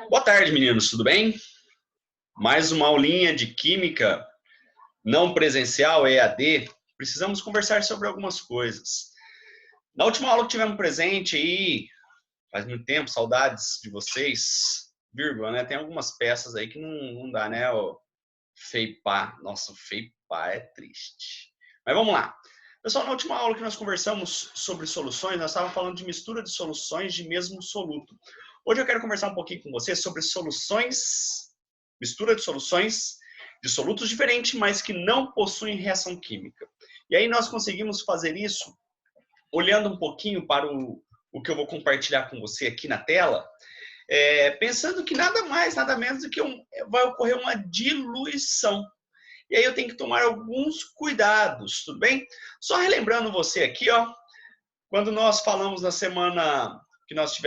Boa tarde, meninos, tudo bem? Mais uma aulinha de química não presencial, EAD. Precisamos conversar sobre algumas coisas. Na última aula que tivemos presente aí, faz muito tempo, saudades de vocês, vírgula, né? Tem algumas peças aí que não dá, né? O FEIPA, nossa, o FEIPA é triste. Mas vamos lá. Pessoal, na última aula que nós conversamos sobre soluções, nós estávamos falando de mistura de soluções de mesmo soluto. Hoje eu quero conversar um pouquinho com vocês sobre soluções, mistura de soluções de solutos diferentes, mas que não possuem reação química. E aí nós conseguimos fazer isso olhando um pouquinho para o que eu vou compartilhar com você aqui na tela, pensando que nada mais, nada menos do que vai ocorrer uma diluição. E aí eu tenho que tomar alguns cuidados, tudo bem? Só relembrando você aqui, ó, quando nós falamos na semana que nós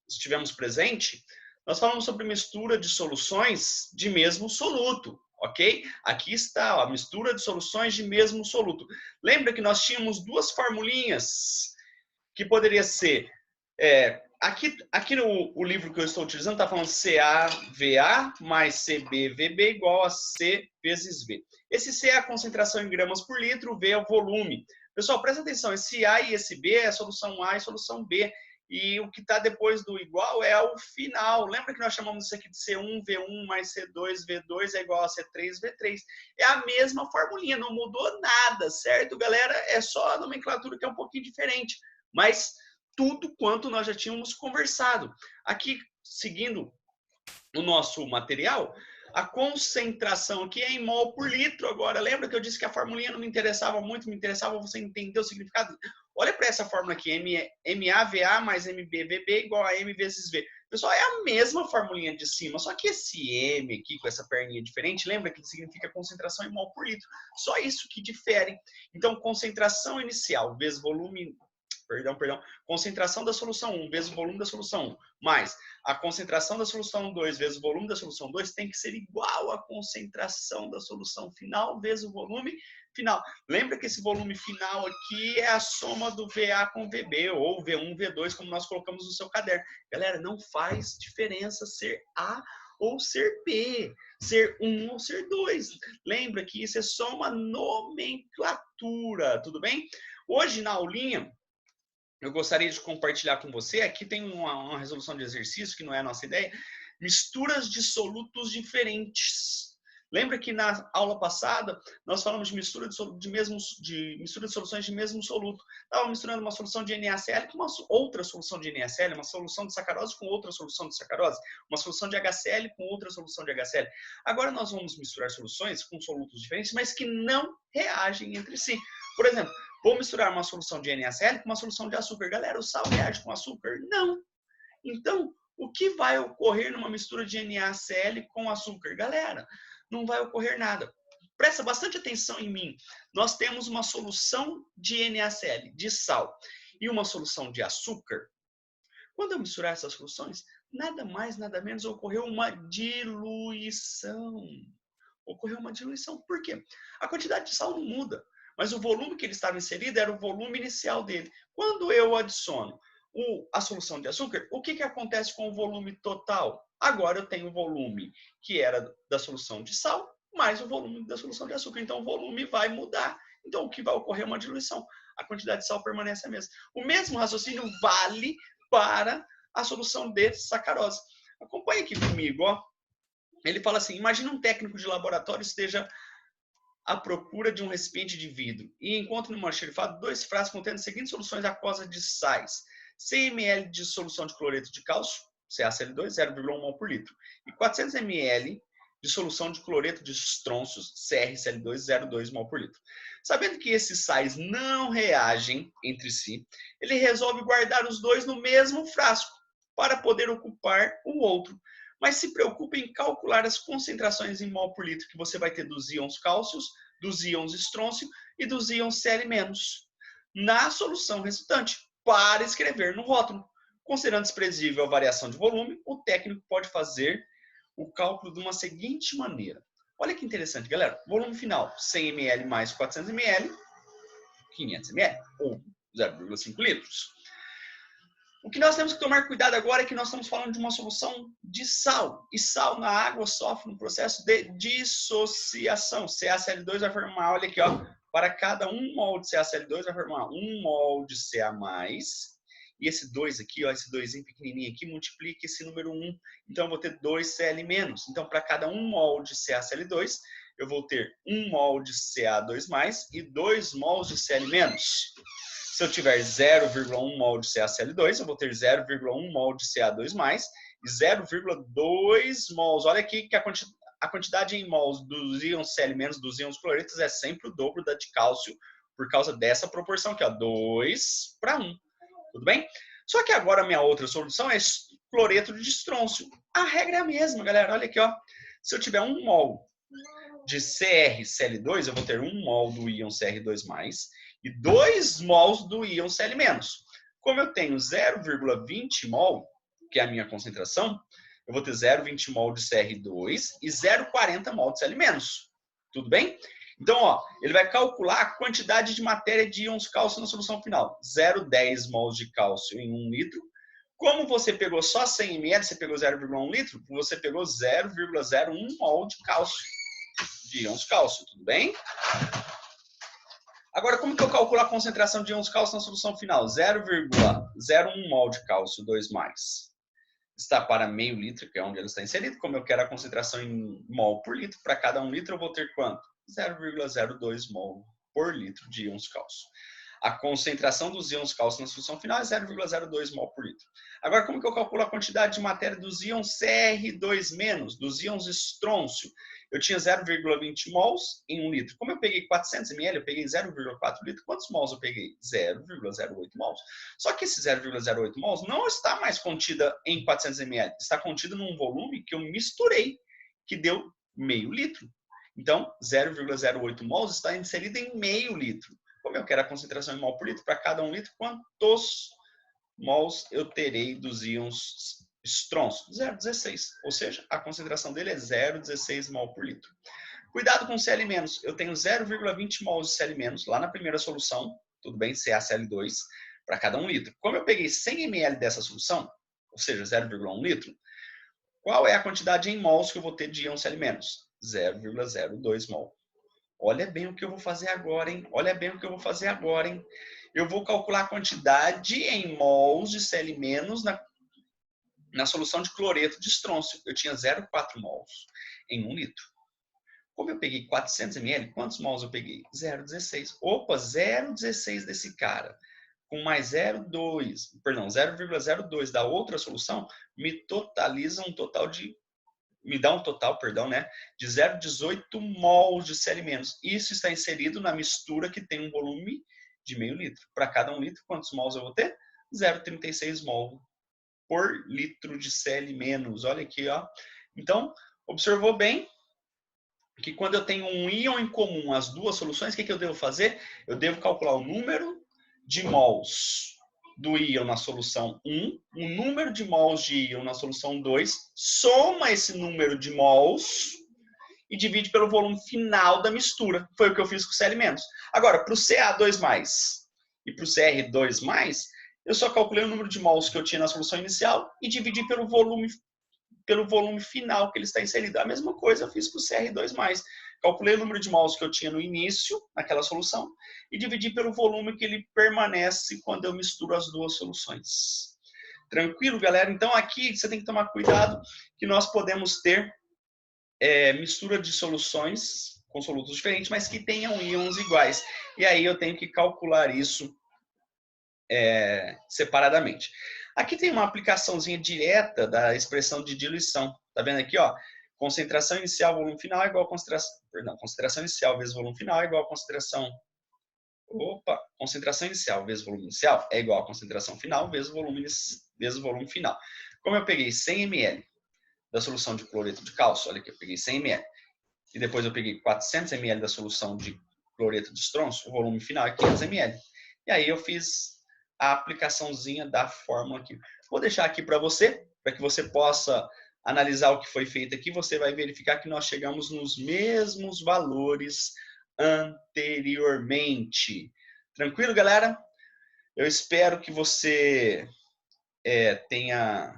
estivemos presente, nós falamos sobre mistura de soluções de mesmo soluto, ok? Aqui está, ó, a mistura de soluções de mesmo soluto. Lembra que nós tínhamos duas formulinhas que poderia ser... Aqui no livro que eu estou utilizando está falando CaVa mais CbVb igual a C vezes V. Esse C é a concentração em gramas por litro, o V é o volume. Pessoal, presta atenção, esse A e esse B é a solução A e a solução B. E o que está depois do igual é o final. Lembra que nós chamamos isso aqui de C1, V1 mais C2, V2 é igual a C3, V3. É a mesma formulinha, não mudou nada, certo, galera? É só a nomenclatura que é um pouquinho diferente. Mas tudo quanto nós já tínhamos conversado. Aqui, seguindo o nosso material, a concentração aqui é em mol por litro agora. Lembra que eu disse que a formulinha não me interessava muito, me interessava você entender o significado? Olha para essa fórmula aqui, MaVa mais MbVb igual a M vezes V. Pessoal, é a mesma formulinha de cima, só que esse M aqui, com essa perninha diferente, lembra que significa concentração em mol por litro. Só isso que difere. Então, concentração inicial vezes volume... Concentração da solução 1 vezes o volume da solução 1, mais a concentração da solução 2 vezes o volume da solução 2 tem que ser igual à concentração da solução final vezes o volume final. Lembra que esse volume final aqui é a soma do VA com VB, ou V1, V2, como nós colocamos no seu caderno. Galera, não faz diferença ser A ou ser B, ser 1 ou ser 2. Lembra que isso é só uma nomenclatura, tudo bem? Hoje, na aulinha, eu gostaria de compartilhar com você, aqui tem uma resolução de exercício, que não é a nossa ideia, misturas de solutos diferentes. Lembra que na aula passada, nós falamos de mistura de soluções de mesmo soluto. Estava misturando uma solução de NaCl com uma outra solução de NaCl, uma solução de sacarose com outra solução de sacarose, uma solução de HCl com outra solução de HCl. Agora nós vamos misturar soluções com solutos diferentes, mas que não reagem entre si. Por exemplo, vou misturar uma solução de NaCl com uma solução de açúcar. Galera, o sal reage com açúcar? Não. Então, o que vai ocorrer numa mistura de NaCl com açúcar? Galera, não vai ocorrer nada. Presta bastante atenção em mim. Nós temos uma solução de NaCl, de sal, e uma solução de açúcar. Quando eu misturar essas soluções, nada mais, nada menos, ocorreu uma diluição. Ocorreu uma diluição. Por quê? A quantidade de sal não muda, mas o volume que ele estava inserido era o volume inicial dele. Quando eu adiciono a solução de açúcar, o que acontece com o volume total? Agora eu tenho o volume que era da solução de sal, mais o volume da solução de açúcar. Então o volume vai mudar. Então o que vai ocorrer é uma diluição. A quantidade de sal permanece a mesma. O mesmo raciocínio vale para a solução de sacarose. Acompanhe aqui comigo, ó. Ele fala assim, imagina um técnico de laboratório esteja à procura de um recipiente de vidro e encontra no almoxarifado 2 frascos contendo as seguintes soluções aquosas de sais. 100 ml de solução de cloreto de cálcio, CaCl2, 0,1 mol por litro. E 400 ml de solução de cloreto de estrôncios, CrCl2, 0,2 mol por litro. Sabendo que esses sais não reagem entre si, ele resolve guardar os dois no mesmo frasco para poder ocupar o outro. Mas se preocupe em calcular as concentrações em mol por litro que você vai ter dos íons cálcios, dos íons estrôncio e dos íons Cl- na solução resultante, para escrever no rótulo. Considerando desprezível a variação de volume, o técnico pode fazer o cálculo de uma seguinte maneira. Olha que interessante, galera. Volume final, 100 ml mais 400 ml, 500 ml, ou 0,5 litros. O que nós temos que tomar cuidado agora é que nós estamos falando de uma solução de sal. E sal na água sofre um processo de dissociação. CaCl2 vai formar, olha aqui, ó, para cada 1 mol de CaCl2 vai formar 1 mol de Ca+. E esse 2 aqui, ó, esse 2 pequenininho aqui, multiplica esse número 1. Então, eu vou ter 2Cl-. Então, para cada 1 mol de CaCl2, eu vou ter 1 mol de Ca2+, e 2 mols de Cl-. Se eu tiver 0,1 mol de CaCl2, eu vou ter 0,1 mol de Ca2+, e 0,2 mols. Olha aqui que a quantidade em mols dos íons Cl- dos íons cloretos é sempre o dobro da de cálcio, por causa dessa proporção aqui, ó, 2 para 1. Tudo bem? Só que agora a minha outra solução é cloreto de estrôncio. A regra é a mesma, galera. Olha aqui, ó. Se eu tiver 1 mol de CrCl2, eu vou ter 1 mol do íon Cr2+, e 2 mols do íon Cl-. Como eu tenho 0,20 mol, que é a minha concentração, eu vou ter 0,20 mol de Cr2 e 0,40 mol de Cl-. Tudo bem? Então, ó, ele vai calcular a quantidade de matéria de íons cálcio na solução final. 0,10 mols de cálcio em 1 litro. Como você pegou só 100 ml, você pegou 0,1 litro, você pegou 0,01 mol de cálcio, de íons cálcio, tudo bem? Agora, como que eu calculo a concentração de íons cálcio na solução final? 0,01 mol de cálcio 2+. Está para meio litro, que é onde ele está inserido. Como eu quero a concentração em mol por litro, para cada 1 litro eu vou ter quanto? 0,02 mol por litro de íons cálcio. A concentração dos íons cálcio na solução final é 0,02 mol por litro. Agora, como que eu calculo a quantidade de matéria dos íons Cr2-, dos íons estrôncio? Eu tinha 0,20 mols em 1 litro. Como eu peguei 400 ml, eu peguei 0,4 litro. Quantos mols eu peguei? 0,08 mols. Só que esse 0,08 mols não está mais contida em 400 ml. Está contida num volume que eu misturei, que deu meio litro. Então, 0,08 mols está inserido em meio litro. Como eu quero a concentração em mol por litro, para cada 1 litro, quantos mols eu terei dos íons estrôncio? 0,16. Ou seja, a concentração dele é 0,16 mol por litro. Cuidado com Cl-. Eu tenho 0,20 mols de Cl- lá na primeira solução, tudo bem, CaCl2, para cada 1 litro. Como eu peguei 100 ml dessa solução, ou seja, 0,1 litro, qual é a quantidade em mols que eu vou ter de íons Cl-? 0,02 mol. Olha bem o que eu vou fazer agora, hein? Olha bem o que eu vou fazer agora, hein? Eu vou calcular a quantidade em mols de Cl- na solução de cloreto de estrôncio. Eu tinha 0,4 mols em 1 litro. Como eu peguei 400 ml, quantos mols eu peguei? 0,16. Opa, 0,16 desse cara. Com mais 0,02 da outra solução, me dá um total, né, de 0,18 mols de Cl-. Isso está inserido na mistura que tem um volume de meio litro. Para cada 1 litro, quantos mols eu vou ter? 0,36 mol por litro de Cl-. Olha aqui, ó. Então, observou bem que quando eu tenho um íon em comum, as duas soluções, o que eu devo fazer? Eu devo calcular o número de mols do íon na solução 1, o número de mols de íon na solução 2, soma esse número de mols e divide pelo volume final da mistura. Foi o que eu fiz com o Cl-. Agora, para o Ca2+, e para o Cr2+, eu só calculei o número de mols que eu tinha na solução inicial e dividi pelo volume final que ele está inserido. A mesma coisa eu fiz com o Cr2+. Calculei o número de mols que eu tinha no início, naquela solução, e dividi pelo volume que ele permanece quando eu misturo as duas soluções. Tranquilo, galera? Então, aqui você tem que tomar cuidado que nós podemos ter mistura de soluções com solutos diferentes, mas que tenham íons iguais. E aí eu tenho que calcular isso separadamente. Aqui tem uma aplicaçãozinha direta da expressão de diluição. Tá vendo aqui, ó? Concentração inicial volume final é igual a concentração inicial vezes volume final é igual a concentração inicial vezes volume inicial é igual a concentração final vezes volume final. Como eu peguei 100 ml da solução de cloreto de cálcio, olha aqui, eu peguei 100 ml, e depois eu peguei 400 ml da solução de cloreto de estrôncio, o volume final é 500 ml. E aí eu fiz a aplicaçãozinha da fórmula aqui. Vou deixar aqui para que você possa analisar o que foi feito aqui. Você vai verificar que nós chegamos nos mesmos valores anteriormente. Tranquilo, galera? Eu espero que você tenha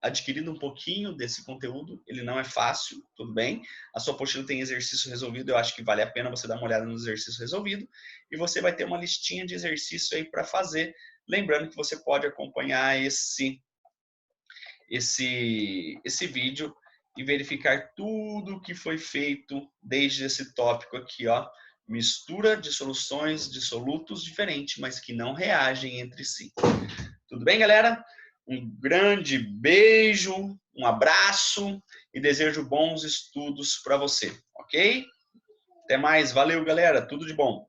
adquirido um pouquinho desse conteúdo. Ele não é fácil, tudo bem. A sua apostila tem exercício resolvido, eu acho que vale a pena você dar uma olhada no exercício resolvido. E você vai ter uma listinha de exercício aí para fazer. Lembrando que você pode acompanhar esse vídeo e verificar tudo que foi feito desde esse tópico aqui, ó. Mistura de soluções de solutos diferentes, mas que não reagem entre si. Tudo bem, galera? Um grande beijo, um abraço e desejo bons estudos para você, ok? Até mais, valeu, galera, tudo de bom.